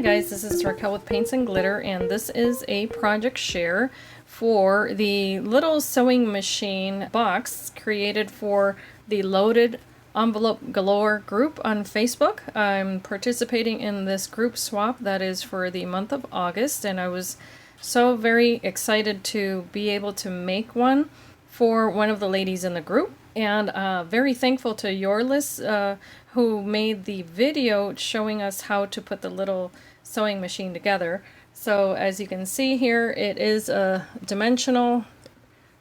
guys, this is Raquel with Paints and Glitter, and this is a project share for the little sewing machine box created for the Loaded Envelope Galore group on Facebook. I'm participating in this group swap that is for the month of August, and I was so very excited to be able to make one for one of the ladies in the group, and very thankful to Yorlis who made the video showing us how to put the little sewing machine together. So as you can see here, it is a dimensional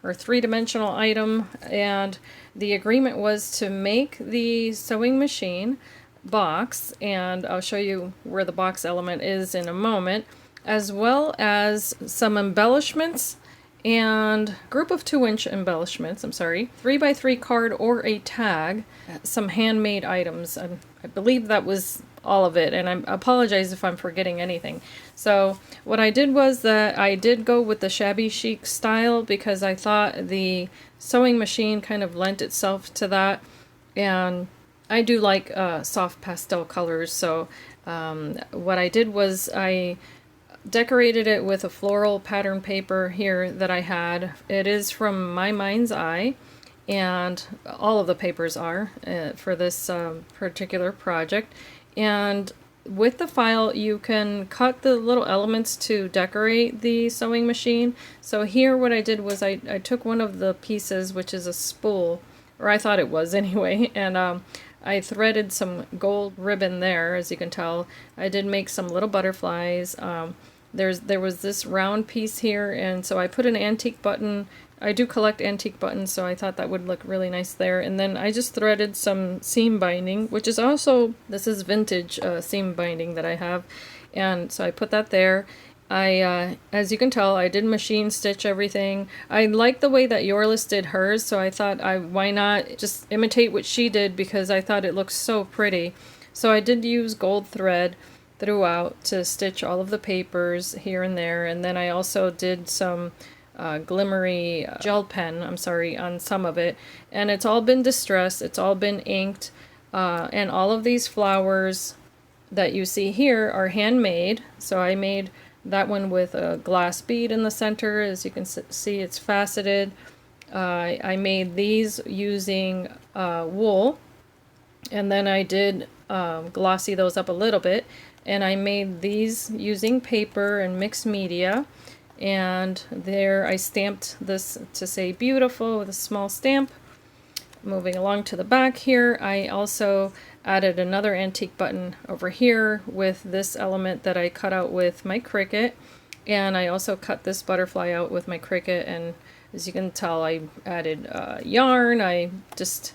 or three-dimensional item, and the agreement was to make the sewing machine box, and I'll show you where the box element is in a moment, as well as some embellishments and group of 2-inch embellishments, 3x3 card or a tag, some handmade items. I believe that was all of it, and I apologize if I'm forgetting anything. So what I did was that I did go with the shabby chic style because I thought the sewing machine kind of lent itself to that, and I do like soft pastel colors. So what I did was I decorated it with a floral pattern paper here that I had. It is from My Mind's Eye, and all of the papers are for this particular project. And with the file you can cut the little elements to decorate the sewing machine. So here what I did was I took one of the pieces, which is a spool, or I thought it was anyway, and I threaded some gold ribbon there. As you can tell, I did make some little butterflies. There was this round piece here, and so I put an antique button. I do collect antique buttons, so I thought that would look really nice there. And then I just threaded some seam binding, which is also, this is vintage seam binding that I have, and so I put that there. As you can tell, I did machine stitch everything. I like the way that Yorlis did hers, so I thought why not just imitate what she did, because I thought it looked so pretty. So I did use gold thread throughout to stitch all of the papers here and there, and then I also did some glimmery gel pen, on some of it, and it's all been distressed, it's all been inked, and all of these flowers that you see here are handmade. So I made that one with a glass bead in the center. As you can see, it's faceted. I made these using wool, and then I did glossy those up a little bit, and I made these using paper and mixed media. And there I stamped this to say beautiful with a small stamp. Moving along to the back here, I also added another antique button over here with this element that I cut out with my Cricut, and I also cut this butterfly out with my Cricut. And as you can tell, I added yarn. I just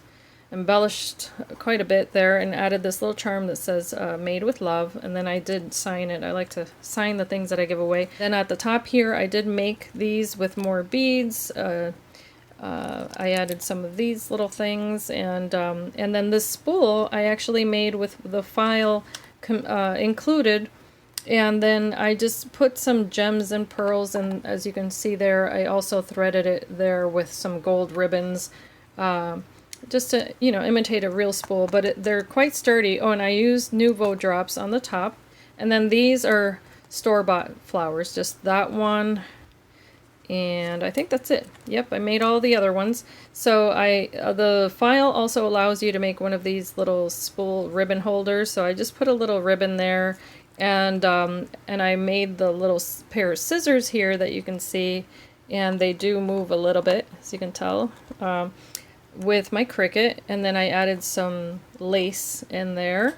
embellished quite a bit there and added this little charm that says made with love, and then I did sign it. I like to sign the things that I give away. Then at the top here I did make these with more beads. I added some of these little things, and then this spool I actually made with the file included, and then I just put some gems and pearls, and as you can see there, I also threaded it there with some gold ribbons, just to, you know, imitate a real spool, but they're quite sturdy. Oh, and I used Nuvo drops on the top, and then these are store-bought flowers, just that one, and I think that's it. Yep, I made all the other ones. So the file also allows you to make one of these little spool ribbon holders, so I just put a little ribbon there, and I made the little pair of scissors here that you can see, and they do move a little bit, as you can tell, with my Cricut. And then I added some lace in there.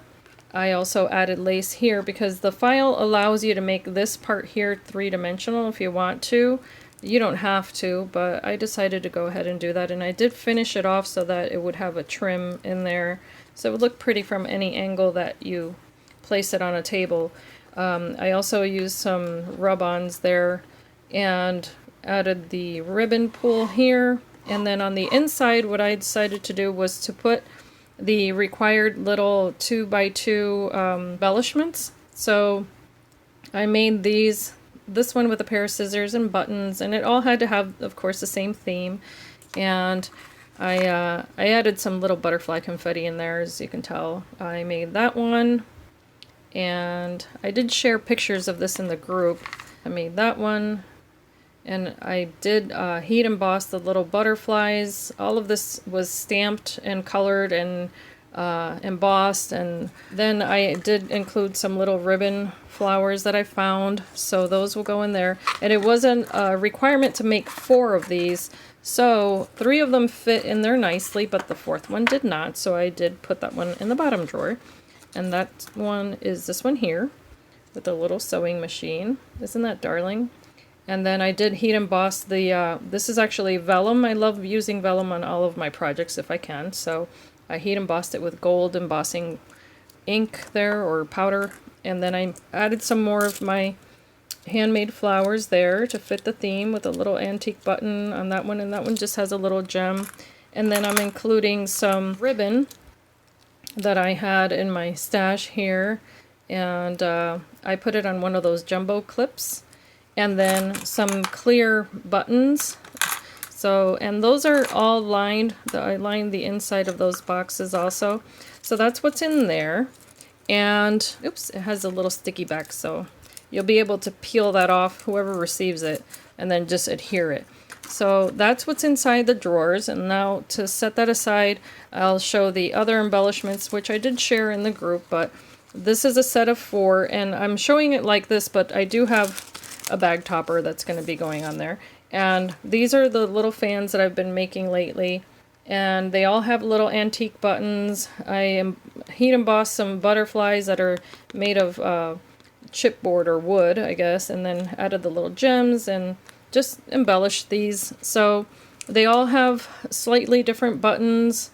I also added lace here because the file allows you to make this part here three-dimensional if you want to. You don't have to, but I decided to go ahead and do that, and I did finish it off so that it would have a trim in there, so it would look pretty from any angle that you place it on a table. I also used some rub-ons there and added the ribbon pull here. And then on the inside, what I decided to do was to put the required little 2x2 embellishments. So I made this one with a pair of scissors and buttons, and it all had to have, of course, the same theme. And I added some little butterfly confetti in there, as you can tell. I made that one, And I did share pictures of this in the group. I made that one, and I did heat emboss the little butterflies. All of this was stamped and colored and embossed, and then I did include some little ribbon flowers that I found, so those will go in there. And it wasn't a requirement to make 4 of these, so 3 of them fit in there nicely, but the 4th one did not, so I did put that one in the bottom drawer. And that one is this one here with a little sewing machine. Isn't that darling? And then I did heat emboss the, this is actually vellum. I love using vellum on all of my projects if I can, so I heat embossed it with gold embossing ink there, or powder, and then I added some more of my handmade flowers there to fit the theme with a little antique button on that one, and that one just has a little gem. And then I'm including some ribbon that I had in my stash here, and I put it on one of those jumbo clips, and then some clear buttons. So, and those are all lined. I lined the inside of those boxes also. So that's what's in there. And, oops, it has a little sticky back, so you'll be able to peel that off, whoever receives it, and then just adhere it. So that's what's inside the drawers. And now to set that aside, I'll show the other embellishments, which I did share in the group, but this is a set of 4, and I'm showing it like this, but I do have a bag topper that's going to be going on there. And these are the little fans that I've been making lately, and they all have little antique buttons. I heat embossed some butterflies that are made of chipboard or wood, I guess, and then added the little gems and just embellished these. So they all have slightly different buttons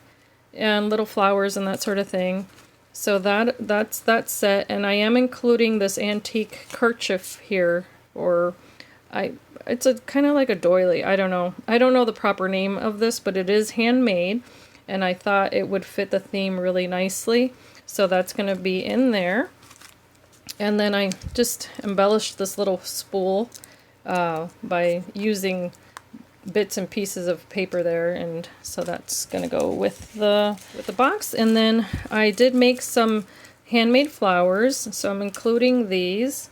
and little flowers and that sort of thing. So that's that set, and I am including this antique kerchief here, or it's a kind of like a doily. I don't know the proper name of this, but it is handmade, and I thought it would fit the theme really nicely, so that's going to be in there. And then I just embellished this little spool by using bits and pieces of paper there, and so that's going to go with the box. And then I did make some handmade flowers, so I'm including these.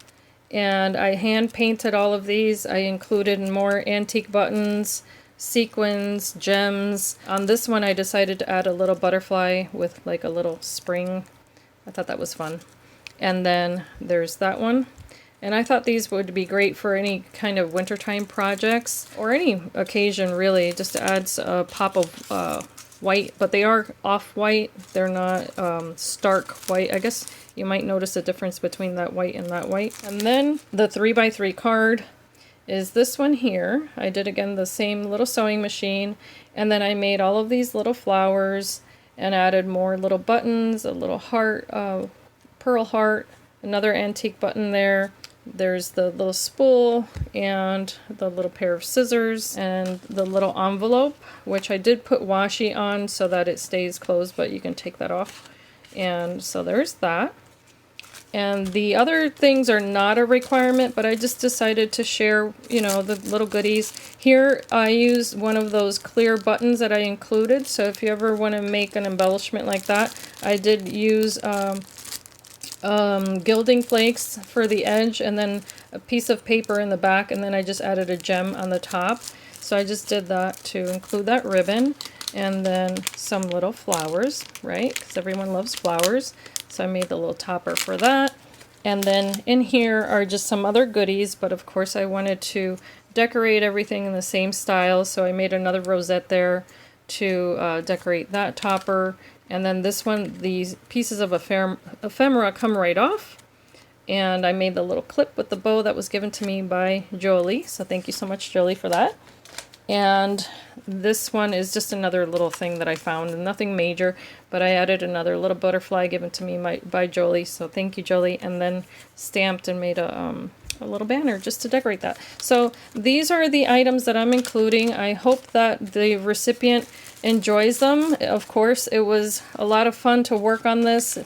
And I hand painted all of these. I included more antique buttons, sequins, gems. On this one I decided to add a little butterfly with like a little spring. I thought that was fun. And then there's that one. And I thought these would be great for any kind of wintertime projects or any occasion really, just to add a pop of white, but they are off-white. They're not stark white. I guess you might notice a difference between that white and that white. And then the 3x3 card is this one here. I did again the same little sewing machine, and then I made all of these little flowers and added more little buttons, a little heart, pearl heart, another antique button there. There's the little spool and the little pair of scissors and the little envelope, which I did put washi on so that it stays closed, but you can take that off. And so there's that. And the other things are not a requirement, but I just decided to share, you know, the little goodies. Here I used one of those clear buttons that I included, so if you ever want to make an embellishment like that, I did use gilding flakes for the edge, and then a piece of paper in the back, and then I just added a gem on the top. So I just did that to include that ribbon, and then some little flowers, right? Because everyone loves flowers. So I made the little topper for that. And then in here are just some other goodies, but of course I wanted to decorate everything in the same style, so I made another rosette there to decorate that topper. And then this one, these pieces of ephemera come right off. And I made the little clip with the bow that was given to me by Jolie. So thank you so much, Jolie, for that. And this one is just another little thing that I found, nothing major, but I added another little butterfly given to me by Jolie. So thank you, Jolie. And then stamped and made a little banner just to decorate that. So these are the items that I'm including. I hope that the recipient enjoys them. Of course, it was a lot of fun to work on this.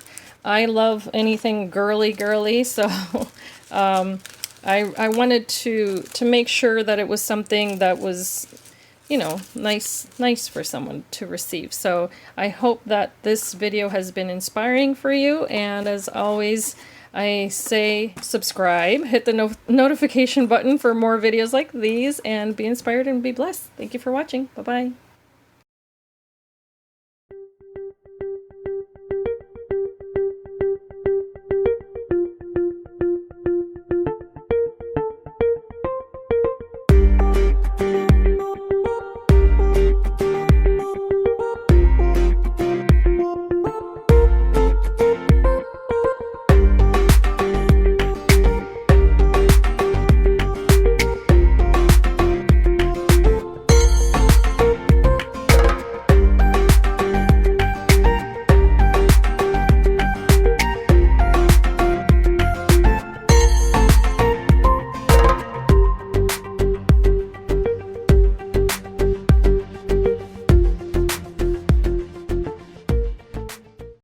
I love anything girly, so I wanted to make sure that it was something that was, you know, nice for someone to receive. So I hope that this video has been inspiring for you, and as always, I say subscribe, hit the notification button for more videos like these, and be inspired and be blessed. Thank you for watching. Bye-bye.